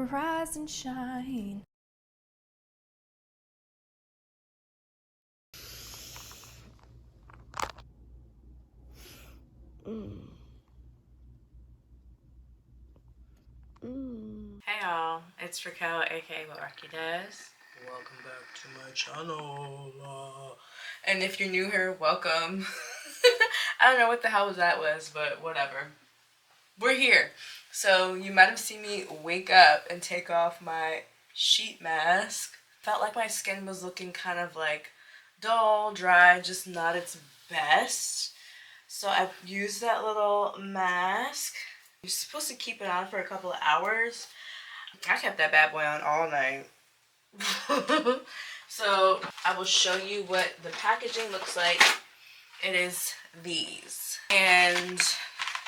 Rise and shine. Hey y'all, it's Raquel, aka What Rocky Does. Welcome back to my channel. And if you're new here, welcome. I don't know what the hell that was, but whatever. We're here. So you might have seen me wake up and take off my sheet mask. Felt like my skin was looking kind of like dull, dry, just not its best. So I used that little mask. You're supposed to keep it on for a couple of hours. I kept that bad boy on all night. So I will show you what the packaging looks like. It is these. And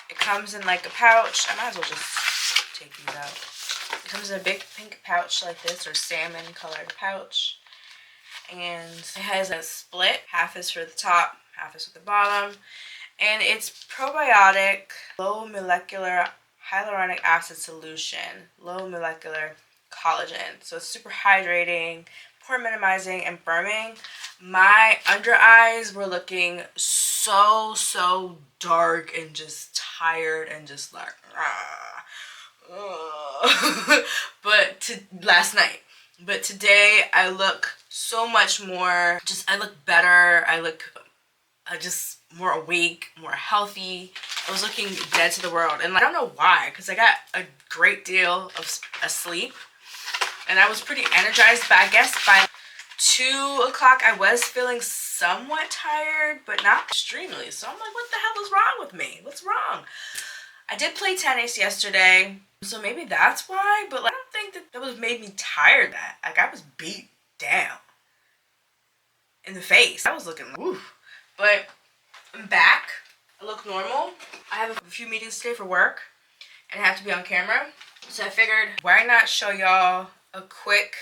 it comes in like a pouch. I might as well just take these out. It comes in a big pink pouch like this, or salmon colored pouch. And it has a split. Half is for the top, half is for the bottom. And it's probiotic, low molecular hyaluronic acid solution, low molecular collagen. So it's super hydrating, pore minimizing, and firming. My under eyes were looking so dark and just tired and just like last night. But today I look so much more, I look better. I look just more awake, more healthy. I was looking dead to the world, and I don't know why, because I got a great deal of sleep and I was pretty energized, but I guess by 2 o'clock I was feeling somewhat tired, but not extremely. So I'm like, what the hell is wrong with me? What's wrong? I did play tennis yesterday, so maybe that's why, but like, I don't think that was made me tired. Like, I was beat down in the face. I was looking like, oof. But I'm back. I look normal. I have a few meetings today for work and I have to be on camera. So I figured, why not show y'all a quick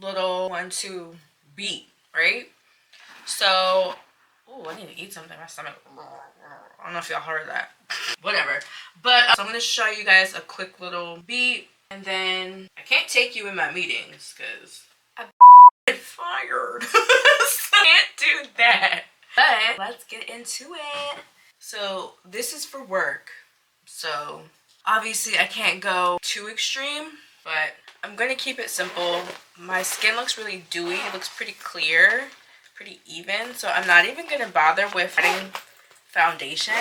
little 1-2 beat, right? So, oh, I need to eat something. My stomach, I don't know if y'all heard that. Whatever. But so I'm going to show you guys a quick little beat, and then I can't take you in my meetings because I'm fired. So I can't do that. But let's get into it. So this is for work. So obviously I can't go too extreme, but I'm going to keep it simple. My skin looks really dewy. It looks pretty clear, pretty even. So I'm not even going to bother with adding foundation.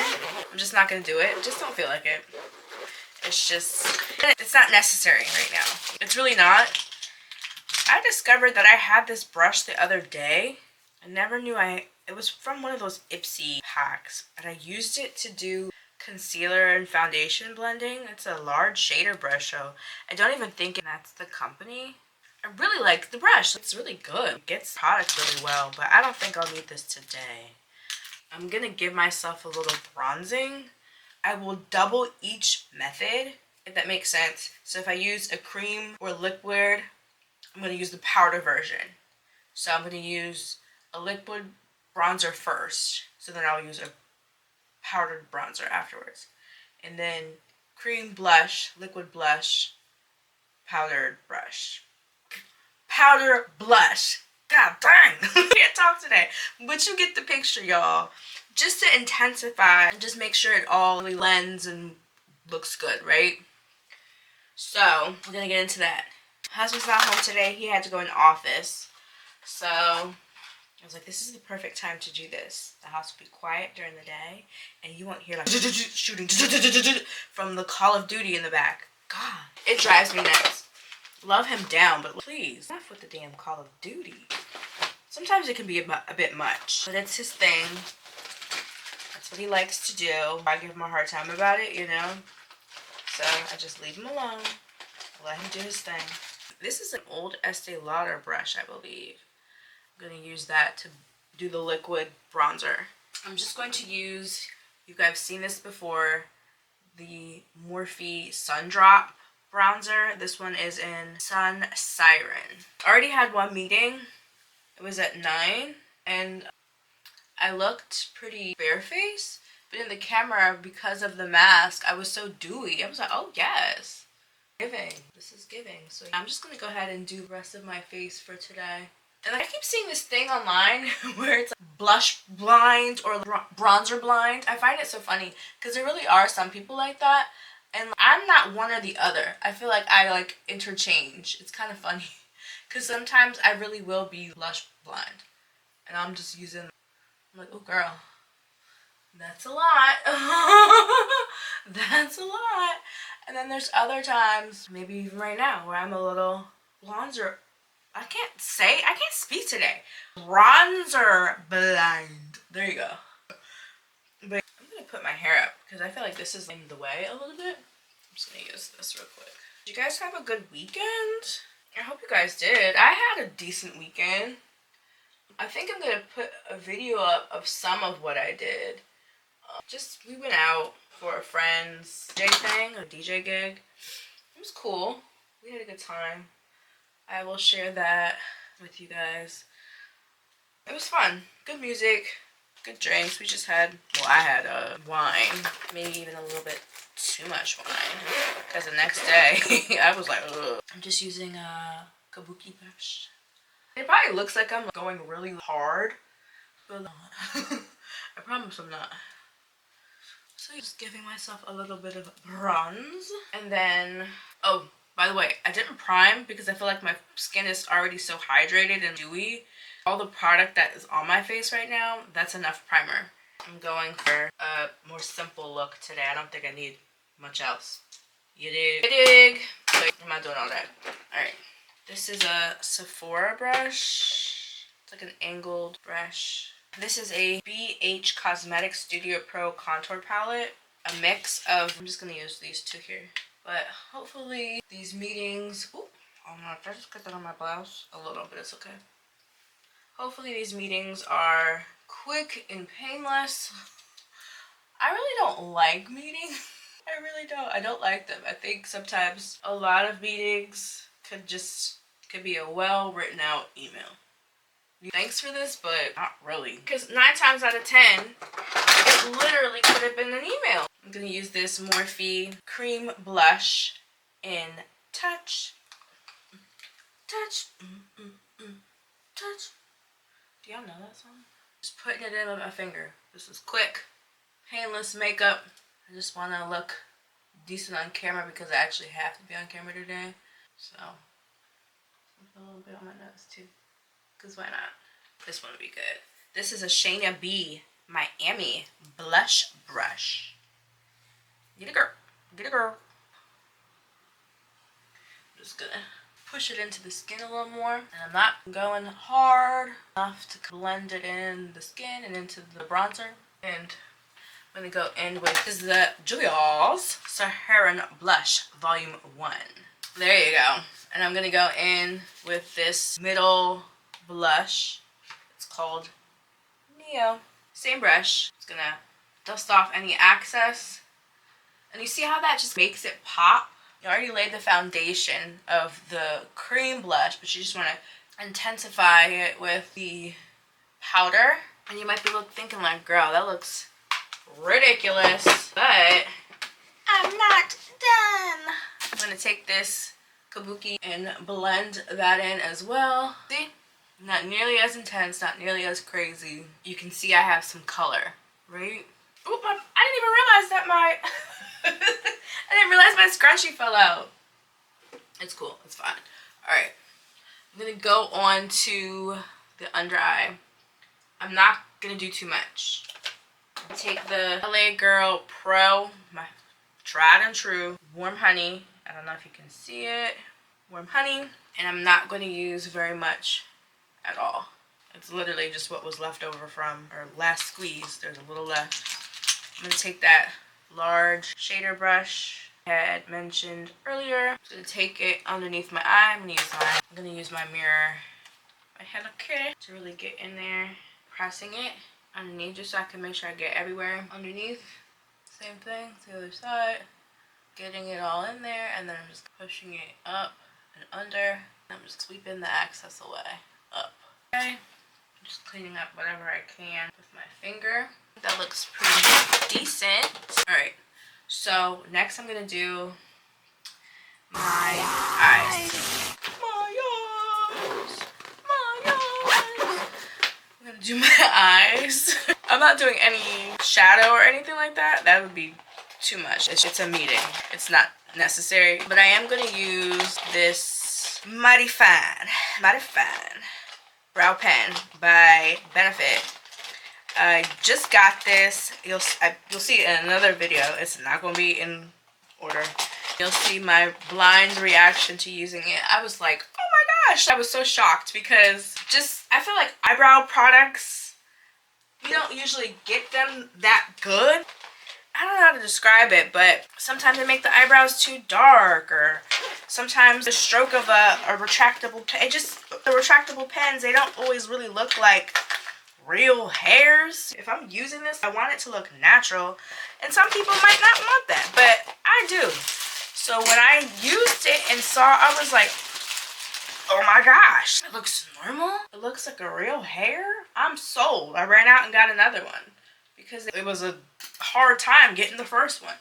I'm just not going to do it. I just don't feel like it. It's not necessary right now. It's really not. I discovered that I had this brush the other day. I never knew it was from one of those Ipsy packs, and I used it to do concealer and foundation blending. It's a large shader brush, so I don't even think that's the company. I really like the brush. It's really good. It gets product really well, but I don't think I'll need this today. I'm gonna give myself a little bronzing. I will double each method, if that makes sense. So if I use a cream or liquid, I'm going to use the powder version. So I'm going to use a liquid bronzer first. So then I'll use a powdered bronzer afterwards. And then cream blush, liquid blush, powdered brush. Powder blush. God dang. I can't talk today. But you get the picture, y'all. Just to intensify and just make sure it all really blends and looks good, right? So we're going to get into that. Husband's not home today. He had to go in the office. So I was like, this is the perfect time to do this. The house will be quiet during the day, and you won't hear like shooting from the Call of Duty in the back. God, it drives me nuts. Love him down, but please, enough with the damn Call of Duty. Sometimes it can be a bit much, but it's his thing. That's what he likes to do. I give him a hard time about it, you know. So I just leave him alone. Let him do his thing. This is an old Estee Lauder brush, I believe. I'm going to use that to do the liquid bronzer. I'm just going to use, you guys have seen this before, the Morphe Sun Drop bronzer. This one is in Sun Siren. I already had one meeting. It was at 9, and I looked pretty barefaced, but in the camera, because of the mask, I was so dewy. I was like, oh yes. Giving. This is giving. So I'm just gonna go ahead and do the rest of my face for today. And I keep seeing this thing online where it's like blush blind or bronzer blind. I find it so funny because there really are some people like that. And I'm not one or the other. I feel like I like interchange. It's kind of funny because sometimes I really will be blush blind. And I'm just using, I'm like, oh girl, that's a lot. That's a lot. And then there's other times, maybe even right now, where I'm a little bronzer. I can't speak today. Bronzer blind. There you go. But I'm gonna put my hair up because I feel like this is in the way a little bit. I'm just gonna use this real quick. Did you guys have a good weekend? I hope you guys did. I had a decent weekend. I think I'm gonna put a video up of some of what I did. We went out for a friend's DJ gig. It was cool. We had a good time. I will share that with you guys. It was fun. Good music, good drinks. We just had, well, I had wine, maybe even a little bit too much wine. Because the next day, I was like, ugh. I'm just using a kabuki brush. It probably looks like I'm going really hard, but I'm not. I promise I'm not. So just giving myself a little bit of bronze. And then, oh, by the way, I didn't prime because I feel like my skin is already so hydrated and dewy. All the product that is on my face right now, that's enough primer. I'm going for a more simple look today. I don't think I need much else. You dig? You dig? So I'm not doing all that. Alright. This is a Sephora brush. It's like an angled brush. This is a BH Cosmetics Studio Pro Contour Palette. A mix of, I'm just going to use these two here. But hopefully these meetings, ooh, oh no, did I just get that on my blouse? A little, but it's okay. Hopefully these meetings are quick and painless. I really don't like meetings. I really don't. I don't like them. I think sometimes a lot of meetings could be a well written out email. Thanks for this, but not really. Because 9 times out of 10, it literally could have been an email. I'm going to use this Morphe Cream Blush in Touch. Touch. Touch. Do y'all know that song? Just putting it in with my finger. This is quick, painless makeup. I just want to look decent on camera because I actually have to be on camera today. So, a little bit on my nose too. Because why not? This one would be good. This is a Shayna B Miami blush brush. Get a girl. Get a girl. I'm just gonna push it into the skin a little more. And I'm not going hard enough to blend it in the skin and into the bronzer. And I'm gonna go in with, this is the Juvia's Saharan Blush Volume 1. There you go. And I'm gonna go in with this middle blush. It's called Neo. Same brush. It's gonna dust off any excess. And you see how that just makes it pop? You already laid the foundation of the cream blush, but you just want to intensify it with the powder. And you might be thinking like, girl, that looks ridiculous. But I'm not done. I'm gonna take this kabuki and blend that in as well. See? Not nearly as intense, not nearly as crazy. You can see I have some color, right? Oop, I didn't even realize that my I didn't realize my scrunchie fell out. It's cool, it's fine. Alright. I'm gonna go on to the under eye. I'm not gonna do too much. Take the LA Girl Pro, my tried and true warm honey. I don't know if you can see it. Warm honey. And I'm not going to use very much at all. It's literally just what was left over from our last squeeze. There's a little left. I'm going to take that large shader brush I had mentioned earlier. I'm going to take it underneath my eye. I'm going to use my mirror, my Hello Kitty, to really get in there. Pressing it underneath just so I can make sure I get everywhere underneath. Same thing to the other side. Getting it all in there, and then I'm just pushing it up and under. I'm just sweeping the excess away. Up. Okay. I'm just cleaning up whatever I can with my finger. That looks pretty decent. Alright. So next I'm gonna do my eyes. My eyes. My eyes. I'm gonna do my eyes. I'm not doing any shadow or anything like that. That would be too much. It's a meeting. It's not necessary. But I am gonna use this Mighty Fine brow pen by Benefit. I just got this. You'll see it in another video. It's not going to be in order. You'll see my blind reaction to using it. I was like, oh my gosh. I was so shocked because I feel like eyebrow products, you don't usually get them that good. I don't know how to describe it, but sometimes they make the eyebrows too dark, or sometimes the stroke of a retractable pen, the retractable pens, they don't always really look like real hairs. If I'm using this, I want it to look natural, and some people might not want that, but I do. So when I used it and saw, I was like, oh my gosh, it looks normal. It looks like a real hair. I'm sold. I ran out and got another one because it was a hard time getting the first one.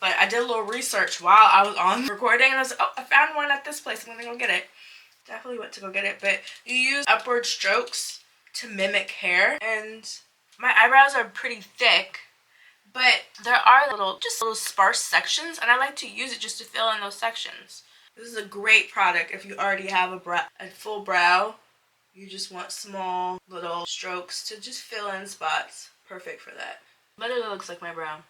But I did a little research while I was on recording, and I was like, oh, I found one at this place. I'm gonna go get it. Definitely went to go get it. But you use upward strokes to mimic hair, and my eyebrows are pretty thick, but there are little sparse sections, and I like to use it just to fill in those sections. This is a great product if you already have a full brow. You just want small little strokes to just fill in spots. Perfect for that. Literally looks like my brow.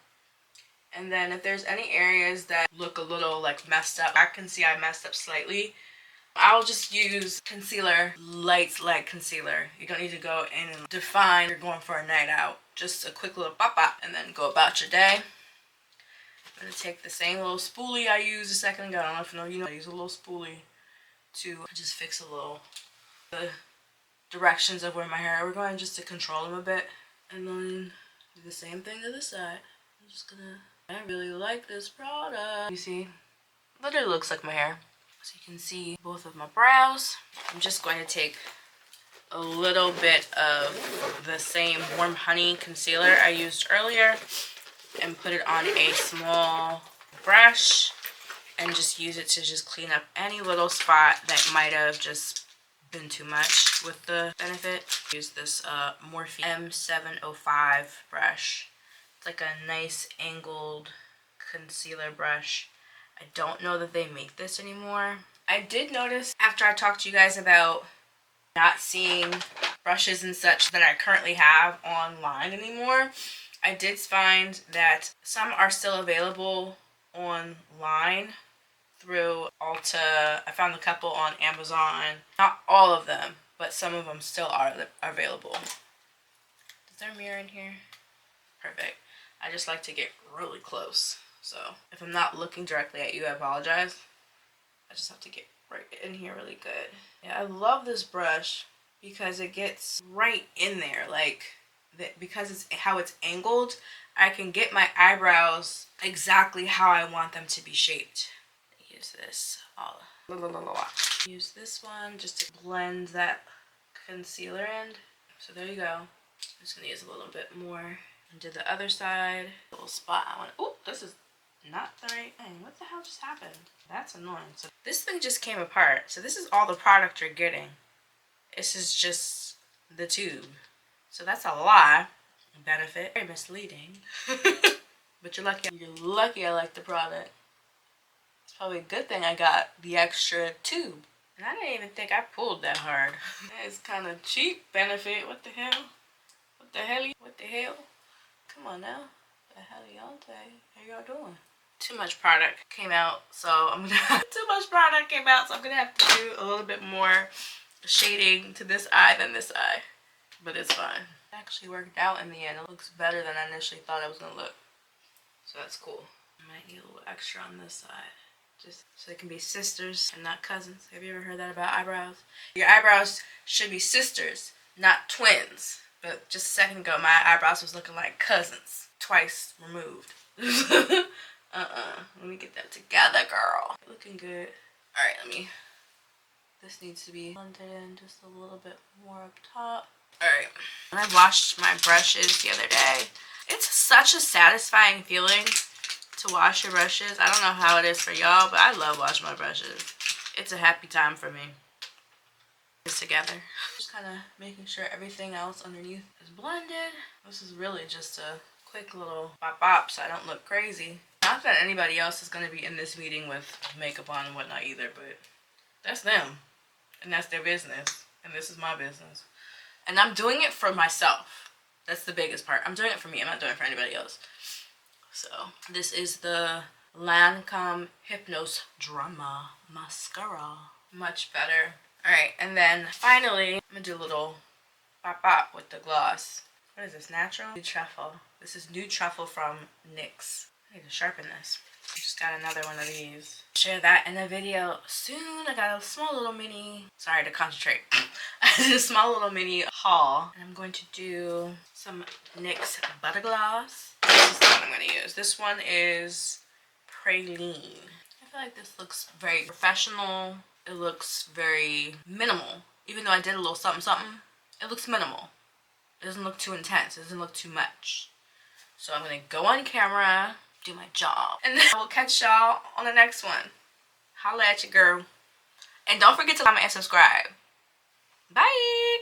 And then if there's any areas that look a little like messed up, I can see I messed up slightly, I'll just use concealer, light concealer. You don't need to go in and define you're going for a night out. Just a quick little pop-up and then go about your day. I'm going to take the same little spoolie I used a second ago. I don't know if you know, I use a little spoolie to just fix the directions of where my hair. We're going just to control them a bit. And then do the same thing to the side. I'm just gonna, I really like this product. You see, literally looks like my hair. So you can see both of my brows. I'm just going to take a little bit of the same Warm Honey concealer I used earlier and put it on a small brush and just use it to just clean up any little spot that might have just been too much with the Benefit. Use this Morphe M705 brush. It's like a nice angled concealer brush. I don't know that they make this anymore. I did notice after I talked to you guys about not seeing brushes and such that I currently have online anymore, I did find that some are still available online through Ulta. I found a couple on Amazon. Not all of them, but some of them still are available. Is there a mirror in here? Perfect. I just like to get really close. So if I'm not looking directly at you, I apologize. I just have to get right in here really good. Yeah, I love this brush because it gets right in there. Like, because it's how it's angled, I can get my eyebrows exactly how I want them to be shaped. Use this use this one just to blend that concealer in. So there you go. I'm just gonna use a little bit more and do the other side. A little spot I want. Oh, this is not the right thing. What the hell just happened? That's annoying. So this thing just came apart. So this is all the product you're getting. This is just the tube. So that's a lie. Benefit. Very misleading. But you're lucky. You're lucky I like the product. It's probably a good thing I got the extra tube. And I didn't even think I pulled that hard. It's kind of cheap. Benefit. What the hell? What the hell? What the hell? Come on now. The hell y'all say? How y'all doing? Too much product came out, so I'm gonna have to do a little bit more shading to this eye than this eye. But it's fine. It actually worked out in the end. It looks better than I initially thought it was gonna look. So that's cool. I might need a little extra on this side. Just so they can be sisters and not cousins. Have you ever heard that about eyebrows? Your eyebrows should be sisters, not twins. But just a second ago, my eyebrows was looking like cousins. Twice removed. Let me get that together, girl. Looking good. Alright, this needs to be blended in just a little bit more up top. Alright. When I washed my brushes the other day, it's such a satisfying feeling to wash your brushes. I don't know how it is for y'all, but I love washing my brushes. It's a happy time for me. This together. Just kind of making sure everything else underneath is blended. This is really just a quick little bop bop so I don't look crazy. Not that anybody else is going to be in this meeting with makeup on and whatnot either, but that's them. And that's their business. And this is my business. And I'm doing it for myself. That's the biggest part. I'm doing it for me. I'm not doing it for anybody else. So this is the Lancome Hypnose Drama Mascara. Much better. Alright, and then finally, I'm going to do a little pop pop with the gloss. What is this? Natural? New Truffle. This is New Truffle from NYX. I need to sharpen this. I just got another one of these. Share that in a video soon. I got a small little mini, sorry to concentrate. I did a small little mini haul. And I'm going to do some NYX Butter Gloss. This is the one I'm going to use. This one is Praline. I feel like this looks very professional. It looks very minimal. Even though I did a little something something, it looks minimal. It doesn't look too intense. It doesn't look too much. So I'm going to go on camera, do my job, and then I will catch y'all on the next one. Holla at your girl. And don't forget to comment and subscribe. Bye!